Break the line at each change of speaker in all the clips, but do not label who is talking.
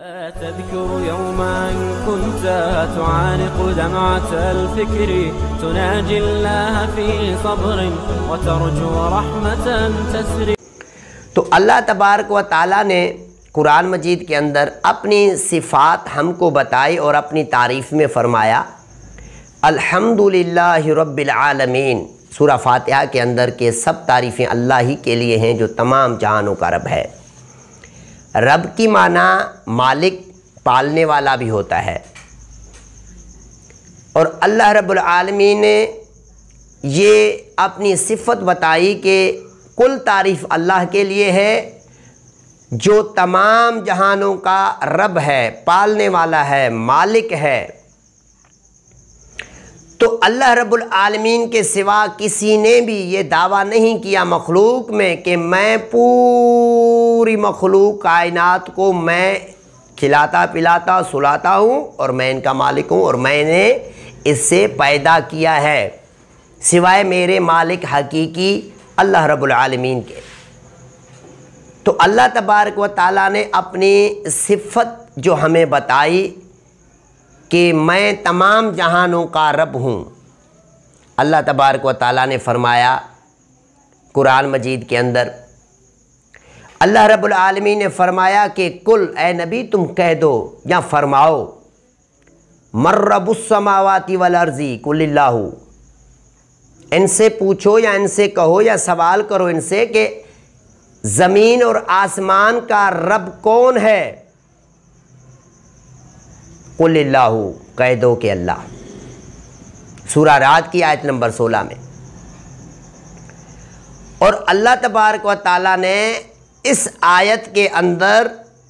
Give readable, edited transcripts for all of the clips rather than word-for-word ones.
تذكر يوما كنت تعانق دمعة الفكر تناجي الله في صبر وترجو رحمة تسري.
تو اللہ تبارک و تعالیٰ نے قرآن مجید کے اندر اپنی صفات ہم کو بتائی اور اپنی تعریف میں فرمایا الحمدللہ رب العالمین. سورہ فاتحہ کے اندر کے سب تعریفیں اللہ ہی کے لیے ہیں جو تمام جہانوں کا رب ہے. رب کی معنی مالک پالنے والا بھی ہوتا ہے، اور اللہ رب العالمین نے یہ اپنی صفت بتائی کہ کل تعریف اللہ کے لیے ہے جو تمام جہانوں کا رب ہے، پالنے والا ہے، مالک ہے. تو اللہ رب العالمین کے سوا کسی نے بھی یہ دعویٰ نہیں کیا مخلوق میں کہ میں پوری مخلوق کائنات کو میں کھلاتا پلاتا سلاتا ہوں اور میں ان کا مالک ہوں اور میں نے اس سے پیدا کیا ہے، سوائے میرے مالک حقیقی اللہ رب العالمین کے. تو اللہ تبارک و تعالیٰ نے اپنی صفت جو ہمیں بتائی کہ میں تمام جہانوں کا رب ہوں. اللہ تبارک و تعالیٰ نے فرمایا قرآن مجید کے اندر، اللہ رب العالمین نے فرمایا کہ کل اے نبی تم کہہ دو یا فرماؤ من رب السماوات والارض قل اللہ. ان سے پوچھو یا ان سے کہو یا سوال کرو ان سے کہ زمین اور آسمان کا رب کون ہے؟ قل اللہ، کہہ دو کہ اللہ. سورہ رعد کی آیت نمبر 16 میں. اور اللہ تبارک و تعالیٰ نے اس آیت کے اندر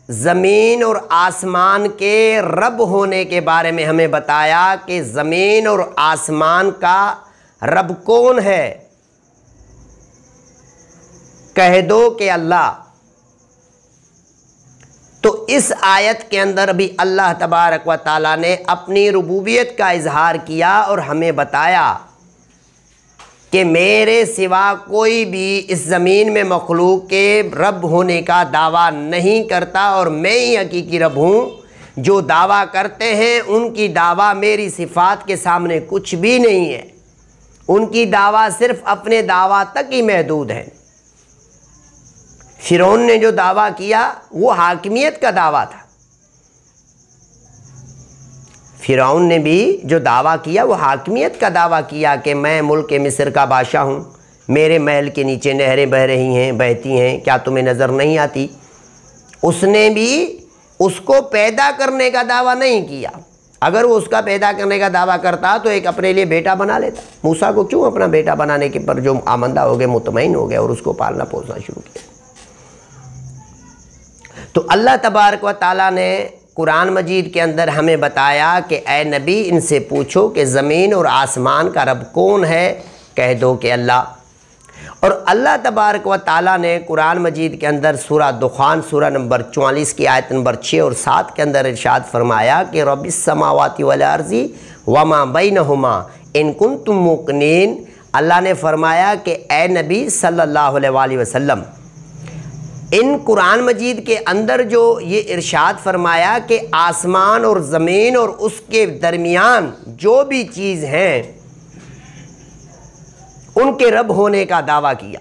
زمین اور آسمان کے رب ہونے کے بارے میں ہمیں بتایا کہ زمین اور آسمان کا رب کون ہے؟ کہہ دو کہ اللہ. تو اس آیت کے اندر بھی اللہ تبارک و تعالیٰ نے اپنی ربوبیت کا اظہار کیا اور ہمیں بتایا کہ میرے سوا کوئی بھی اس زمین میں مخلوق کے رب ہونے کا دعویٰ نہیں کرتا، اور میں ہی حقیقی رب ہوں. جو دعویٰ کرتے ہیں ان کی دعویٰ میری صفات کے سامنے کچھ بھی نہیں ہے، ان کی دعویٰ صرف اپنے دعویٰ تک ہی محدود ہے. فرعون نے جو دعویٰ کیا وہ حاکمیت کا دعویٰ تھا. فرعون نے بھی جو دعویٰ کیا وہ حاکمیت کا دعویٰ کیا کہ میں ملک مصر کا بادشاہ ہوں، میرے محل کے نیچے نہریں بہہ رہی ہیں، بہتی ہیں، کیا تمہیں نظر نہیں آتی؟ اس نے بھی اس کو پیدا کرنے کا دعویٰ نہیں کیا. اگر وہ اس کا پیدا کرنے کا دعویٰ کرتا تو ایک اپنے لیے بیٹا بنا لیتا. موسیٰ کو کیوں اپنا بیٹا بنانے کے پر جو آمندہ ہو گئے، مطمئن ہو گئے اور اس کو پالنا پوسنا شروع کیا. تو اللہ تبارک و تعالیٰ نے قرآن مجید کے اندر ہمیں بتایا کہ اے نبی ان سے پوچھو کہ زمین اور آسمان کا رب کون ہے؟ کہہ دو کہ اللہ. اور اللہ تبارک و تعالیٰ نے قرآن مجید کے اندر سورہ دخان سورہ نمبر 44 کی آیت نمبر 6 اور 7 کے اندر ارشاد فرمایا کہ رب السماوات والارض وما بینہما ان کنتم موقنین. اللہ نے فرمایا کہ اے نبی صلی اللہ علیہ وسلم ان قرآن مجید کے اندر جو یہ ارشاد فرمایا کہ آسمان اور زمین اور اس کے درمیان جو بھی چیز ہیں ان کے رب ہونے کا دعویٰ کیا.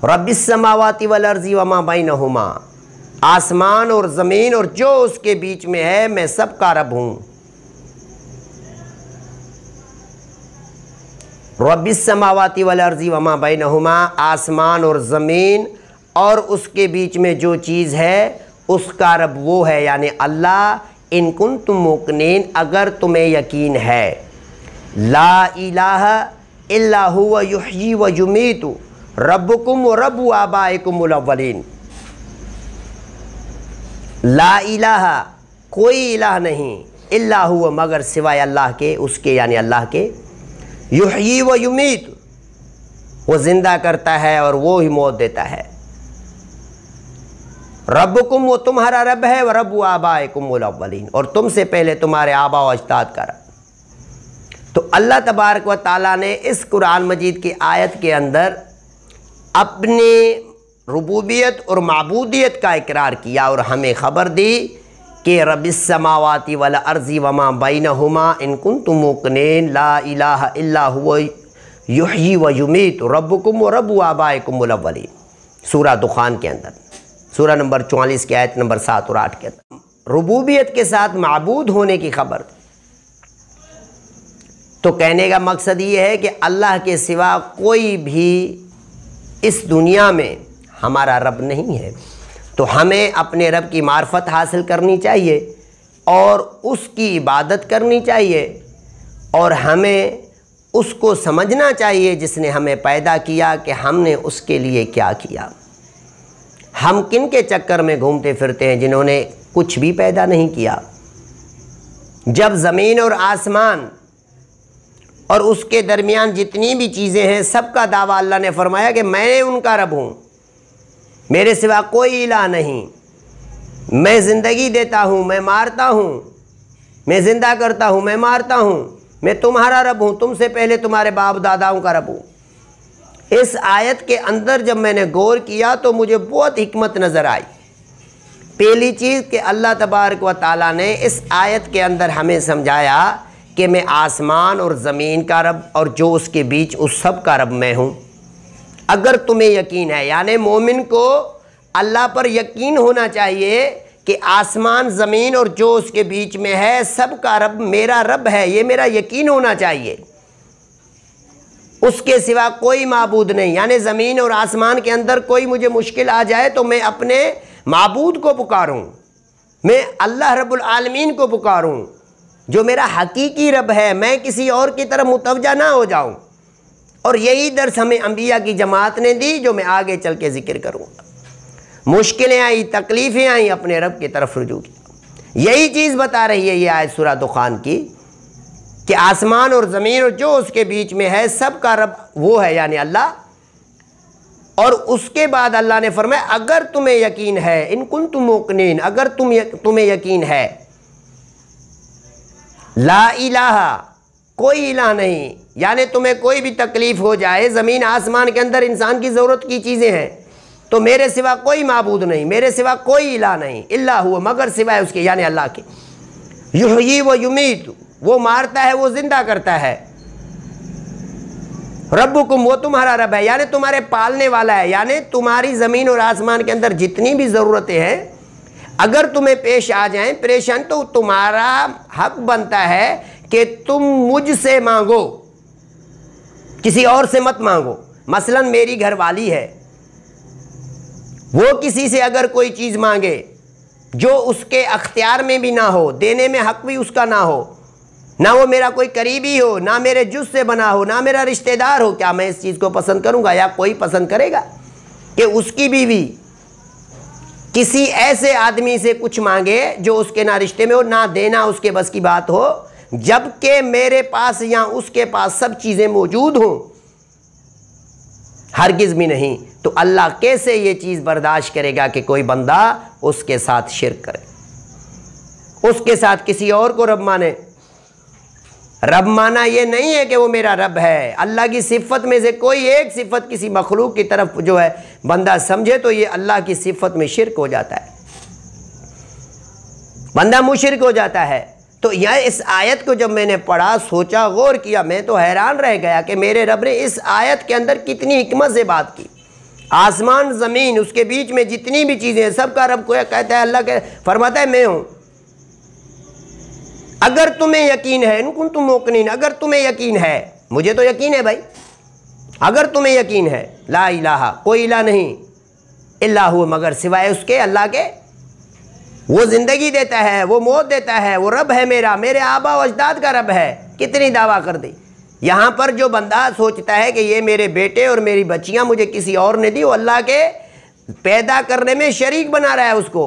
رب السماوات والارض وما بینہما، آسمان اور زمین اور جو اس کے بیچ میں ہے میں سب کا رب ہوں. رب السماوات والارض وما بینہما، آسمان اور زمین اور اس کے بیچ میں جو چیز ہے اس کا رب وہ ہے یعنی اللہ. ان کنتم موقنین، اگر تمہیں یقین ہے. لا الہ الا هو یحیی و یمیت ربکم و رب آبائکم الاولین. لا الہ، کوئی الہ نہیں، الا هو مگر سوائے اللہ کے، اس کے یعنی اللہ کے. یحیی و یمیت، وہ زندہ کرتا ہے اور وہ ہی موت دیتا ہے. ربکم، وہ تمہارا رب ہے، و رب آبائکم الاولین، اور تم سے پہلے تمہارے آبا و اجداد کا رب. تو اللہ تبارک و تعالیٰ نے اس قرآن مجید کی آیت کے اندر اپنی ربوبیت اور معبودیت کا اقرار کیا اور ہمیں خبر دی کہ رب السماوات والارض وما بینہما ان کنتم موقنین لا الہ الا هو یحیی و یمیت ربکم و رب آبائکم الاولین، سورہ دخان کے اندر، سورہ نمبر 44 کی آیت نمبر 7 اور 8 کے اندر ربوبیت کے ساتھ معبود ہونے کی خبر۔ تو کہنے کا مقصد یہ ہے کہ اللہ کے سوا کوئی بھی اس دنیا میں ہمارا رب نہیں ہے، تو ہمیں اپنے رب کی معرفت حاصل کرنی چاہیے اور اس کی عبادت کرنی چاہیے، اور ہمیں اس کو سمجھنا چاہیے جس نے ہمیں پیدا کیا کہ ہم نے اس کے لیے کیا کیا۔ ہم کن کے چکر میں گھومتے پھرتے ہیں جنہوں نے کچھ بھی پیدا نہیں کیا؟ جب زمین اور آسمان اور اس کے درمیان جتنی بھی چیزیں ہیں سب کا دعویٰ اللہ نے فرمایا کہ میں ان کا رب ہوں، میرے سوا کوئی الہ نہیں، میں زندگی دیتا ہوں، میں مارتا ہوں، میں زندہ کرتا ہوں، میں مارتا ہوں، میں تمہارا رب ہوں، تم سے پہلے تمہارے باپ داداؤں کا رب ہوں۔ اس آیت کے اندر جب میں نے غور کیا تو مجھے بہت حکمت نظر آئی۔ پہلی چیز کہ اللہ تبارک و تعالیٰ نے اس آیت کے اندر ہمیں سمجھایا کہ میں آسمان اور زمین کا رب اور جو اس کے بیچ اس سب کا رب میں ہوں۔ اگر تمہیں یقین ہے، یعنی مومن کو اللہ پر یقین ہونا چاہیے کہ آسمان زمین اور جو اس کے بیچ میں ہے سب کا رب میرا رب ہے، یہ میرا یقین ہونا چاہیے، اس کے سوا کوئی معبود نہیں۔ یعنی زمین اور آسمان کے اندر کوئی مجھے مشکل آ جائے تو میں اپنے معبود کو پکاروں، میں اللہ رب العالمین کو پکاروں جو میرا حقیقی رب ہے، میں کسی اور کی طرف متوجہ نہ ہو جاؤں۔ اور یہی درس ہمیں انبیاء کی جماعت نے دی جو میں آگے چل کے ذکر کروں گا۔ مشکلیں آئیں، تکلیفیں آئیں، اپنے رب کی طرف رجوع کیا۔ یہی چیز بتا رہی ہے یہ آیت سورہ دخان کی کہ آسمان اور زمین اور جو اس کے بیچ میں ہے سب کا رب وہ ہے، یعنی اللہ۔ اور اس کے بعد اللہ نے فرمایا اگر تمہیں یقین ہے، ان کنتم موقنین، اگر تمہیں یقین ہے، لا الہ، کوئی الہ نہیں، یعنی تمہیں کوئی بھی تکلیف ہو جائے، زمین آسمان کے اندر انسان کی ضرورت کی چیزیں ہیں، تو میرے سوا کوئی معبود نہیں، میرے سوا کوئی الہ نہیں، الا ہوا، مگر سوائے اس کے، یعنی اللہ کے، یحیی و یمیت، وہ مارتا ہے، وہ زندہ کرتا ہے، ربکم، وہ تمہارا رب ہے، یعنی تمہارے پالنے والا ہے، یعنی تمہاری زمین اور آسمان کے اندر جتنی بھی ضرورتیں ہیں اگر تمہیں پیش آ جائیں پریشان، تو تمہارا حق بنتا ہے کہ تم مجھ سے مانگو، کسی اور سے مت مانگو۔ مثلا میری گھر والی ہے، وہ کسی سے اگر کوئی چیز مانگے جو اس کے اختیار میں بھی نہ ہو، دینے میں حق بھی اس کا نہ ہو، نہ وہ میرا کوئی قریبی ہو، نہ میرے جز سے بنا ہو، نہ میرا رشتہ دار ہو، کیا میں اس چیز کو پسند کروں گا؟ یا کوئی پسند کرے گا کہ اس کی بیوی کسی ایسے آدمی سے کچھ مانگے جو اس کے نہ رشتے میں ہو، نہ دینا اس کے بس کی بات ہو، جبکہ میرے پاس یا اس کے پاس سب چیزیں موجود ہوں؟ ہرگز بھی نہیں۔ تو اللہ کیسے یہ چیز برداشت کرے گا کہ کوئی بندہ اس کے ساتھ شرک کرے، اس کے ساتھ کسی اور کو رب مانے؟ رب مانا یہ نہیں ہے کہ وہ میرا رب ہے۔ اللہ کی صفت میں سے کوئی ایک صفت کسی مخلوق کی طرف جو ہے بندہ سمجھے تو یہ اللہ کی صفت میں شرک ہو جاتا ہے، بندہ مشرک ہو جاتا ہے۔ تو یہ اس آیت کو جب میں نے پڑھا، سوچا، غور کیا، میں تو حیران رہ گیا کہ میرے رب نے اس آیت کے اندر کتنی حکمت سے بات کی۔ آسمان زمین اس کے بیچ میں جتنی بھی چیزیں ہیں سب کا رب کو کہتا ہے، اللہ کے فرماتا ہے میں ہوں۔ اگر تمہیں یقین ہے، ان کنتم موقنین، اگر تمہیں یقین ہے، مجھے تو یقین ہے بھائی، اگر تمہیں یقین ہے، لا الہ، کوئی الہ نہیں، الا ہوا، مگر سوائے اس کے، اللہ کے، وہ زندگی دیتا ہے، وہ موت دیتا ہے، وہ رب ہے میرا، میرے آبا و اجداد کا رب ہے۔ کتنی دعویٰ کر دی۔ یہاں پر جو بندہ سوچتا ہے کہ یہ میرے بیٹے اور میری بچیاں مجھے کسی اور نے دی، وہ اللہ کے پیدا کرنے میں شریک بنا رہا ہے اس کو،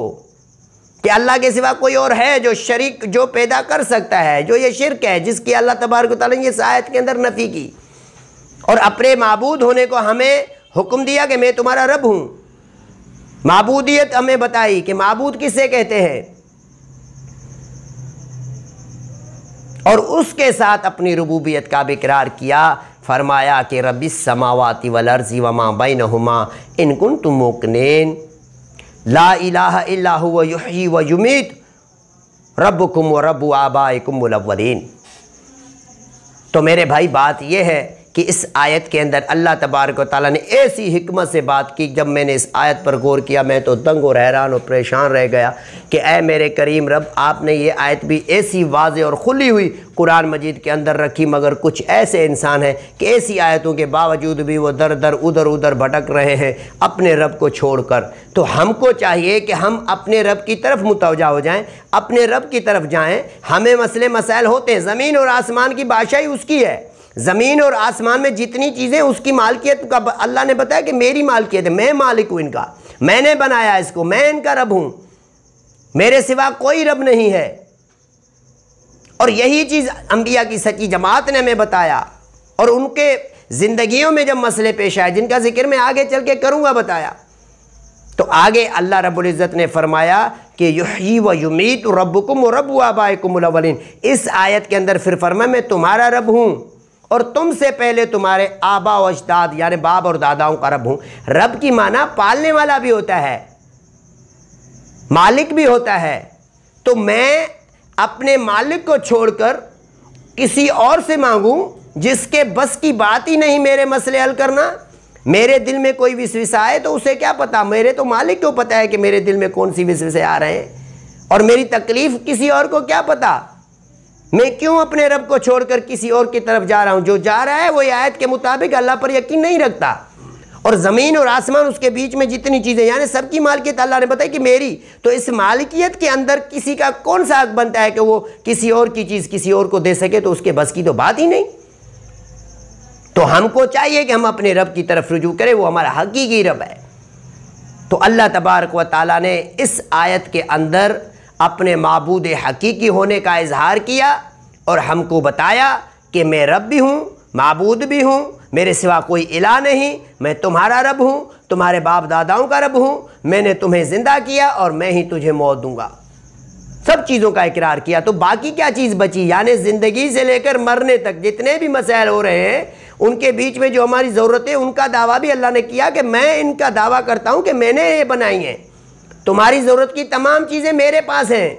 کہ اللہ کے سوا کوئی اور ہے جو شریک، جو پیدا کر سکتا ہے، جو یہ شرک ہے جس کی اللہ تبارک و تعالیٰ نے اس آیت کے اندر نفی کی، اور اپنے معبود ہونے کو ہمیں حکم دیا کہ میں تمہارا رب ہوں۔ معبودیت ہمیں بتائی کہ معبود کسے کہتے ہیں، اور اس کے ساتھ اپنی ربوبیت کا بھی اقرار کیا فرمایا کہ رب السماوات والارض وما بینہما ان کنتم موقنین لا الہ الا هو یحیی و یمیت ربکم و رب آبائکم الاولین۔ تو میرے بھائی بات یہ ہے کہ اس آیت کے اندر اللہ تبارک و تعالیٰ نے ایسی حکمت سے بات کی، جب میں نے اس آیت پر غور کیا میں تو دنگ اور حیران اور پریشان رہ گیا کہ اے میرے کریم رب، آپ نے یہ آیت بھی ایسی واضح اور کھلی ہوئی قرآن مجید کے اندر رکھی، مگر کچھ ایسے انسان ہیں کہ ایسی آیتوں کے باوجود بھی وہ در در ادھر ادھر بھٹک رہے ہیں اپنے رب کو چھوڑ کر۔ تو ہم کو چاہیے کہ ہم اپنے رب کی طرف متوجہ ہو جائیں، اپنے رب کی طرف جائیں۔ ہمیں مسئلے مسائل ہوتے ہیں، زمین اور آسمان کی بادشاہی اس کی ہے، زمین اور آسمان میں جتنی چیزیں اس کی مالکیت کا اللہ نے بتایا کہ میری مالکیت ہے، میں مالک ہوں ان کا، میں نے بنایا اس کو، میں ان کا رب ہوں، میرے سوا کوئی رب نہیں ہے۔ اور یہی چیز انبیاء کی سچی جماعت نے ہمیں بتایا، اور ان کے زندگیوں میں جب مسئلے پیش آئے جن کا ذکر میں آگے چل کے کروں گا بتایا، تو آگے اللہ رب العزت نے فرمایا کہ یحیی و یمیت ربکم و رب آبائکم الاولین۔ اس آیت کے اندر پھر فرمایا میں تمہارا رب ہوں اور تم سے پہلے تمہارے آبا و اجداد یعنی باپ اور داداؤں کا رب ہوں۔ رب کی معنی پالنے والا بھی ہوتا ہے، مالک بھی ہوتا ہے۔ تو میں اپنے مالک کو چھوڑ کر کسی اور سے مانگوں جس کے بس کی بات ہی نہیں میرے مسئلے حل کرنا؟ میرے دل میں کوئی وسوسہ آئے تو اسے کیا پتا، میرے تو مالک کو پتا ہے کہ میرے دل میں کون سی وسوسے آ رہے ہیں، اور میری تکلیف کسی اور کو کیا پتا۔ میں کیوں اپنے رب کو چھوڑ کر کسی اور کی طرف جا رہا ہوں؟ جو جا رہا ہے وہ آیت کے مطابق اللہ پر یقین نہیں رکھتا، اور زمین اور آسمان اس کے بیچ میں جتنی چیزیں یعنی سب کی مالکیت اللہ نے بتائی کہ میری، تو اس مالکیت کے اندر کسی کا کون سا حق بنتا ہے کہ وہ کسی اور کی چیز کسی اور کو دے سکے؟ تو اس کے بس کی تو بات ہی نہیں۔ تو ہم کو چاہیے کہ ہم اپنے رب کی طرف رجوع کریں، وہ ہمارا حقیقی رب ہے۔ تو اللہ تبارک و تعالیٰ نے اس آیت کے اندر اپنے معبود حقیقی ہونے کا اظہار کیا اور ہم کو بتایا کہ میں رب بھی ہوں، معبود بھی ہوں، میرے سوا کوئی الہ نہیں، میں تمہارا رب ہوں، تمہارے باپ داداؤں کا رب ہوں، میں نے تمہیں زندہ کیا اور میں ہی تجھے موت دوں گا۔ سب چیزوں کا اقرار کیا، تو باقی کیا چیز بچی؟ یعنی زندگی سے لے کر مرنے تک جتنے بھی مسائل ہو رہے ہیں ان کے بیچ میں جو ہماری ضرورت ہے ان کا دعویٰ بھی اللہ نے کیا کہ میں ان کا دعویٰ کرتا ہوں کہ میں نے یہ بنائی ہیں، تمہاری ضرورت کی تمام چیزیں میرے پاس ہیں،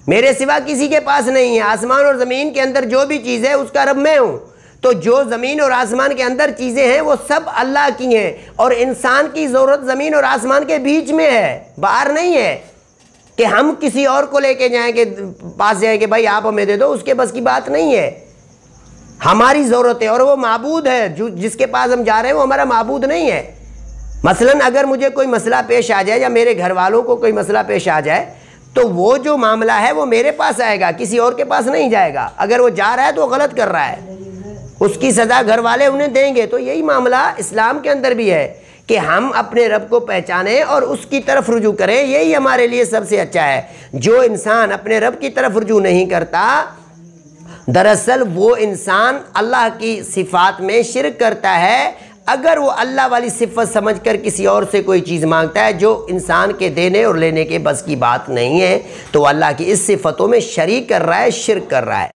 میرے سوا کسی کے پاس نہیں ہے۔ آسمان اور زمین کے اندر جو بھی چیز ہے اس کا رب میں ہوں۔ تو جو زمین اور آسمان کے اندر چیزیں ہیں وہ سب اللہ کی ہیں، اور انسان کی ضرورت زمین اور آسمان کے بیچ میں ہے، باہر نہیں ہے کہ ہم کسی اور کو لے کے جائیں کہ پاس جائیں کہ بھائی آپ ہمیں دے دو، اس کے بس کی بات نہیں ہے۔ ہماری ضرورت ہے اور وہ معبود ہے، جس کے پاس ہم جا رہے ہیں وہ ہمارا معبود نہیں ہے۔ مثلاً اگر مجھے کوئی مسئلہ پیش آ جائے یا میرے گھر والوں کو کوئی مسئلہ پیش آ جائے تو وہ جو معاملہ ہے وہ میرے پاس آئے گا، کسی اور کے پاس نہیں جائے گا۔ اگر وہ جا رہا ہے تو وہ غلط کر رہا ہے، اس کی سزا گھر والے انہیں دیں گے۔ تو یہی معاملہ اسلام کے اندر بھی ہے کہ ہم اپنے رب کو پہچانیں اور اس کی طرف رجوع کریں، یہی ہمارے لیے سب سے اچھا ہے۔ جو انسان اپنے رب کی طرف رجوع نہیں کرتا دراصل وہ انسان اللہ کی صفات میں شرک کرتا ہے۔ اگر وہ اللہ والی صفت سمجھ کر کسی اور سے کوئی چیز مانگتا ہے جو انسان کے دینے اور لینے کے بس کی بات نہیں ہے تو وہ اللہ کی اس صفتوں میں شریک کر رہا ہے، شرک کر رہا ہے۔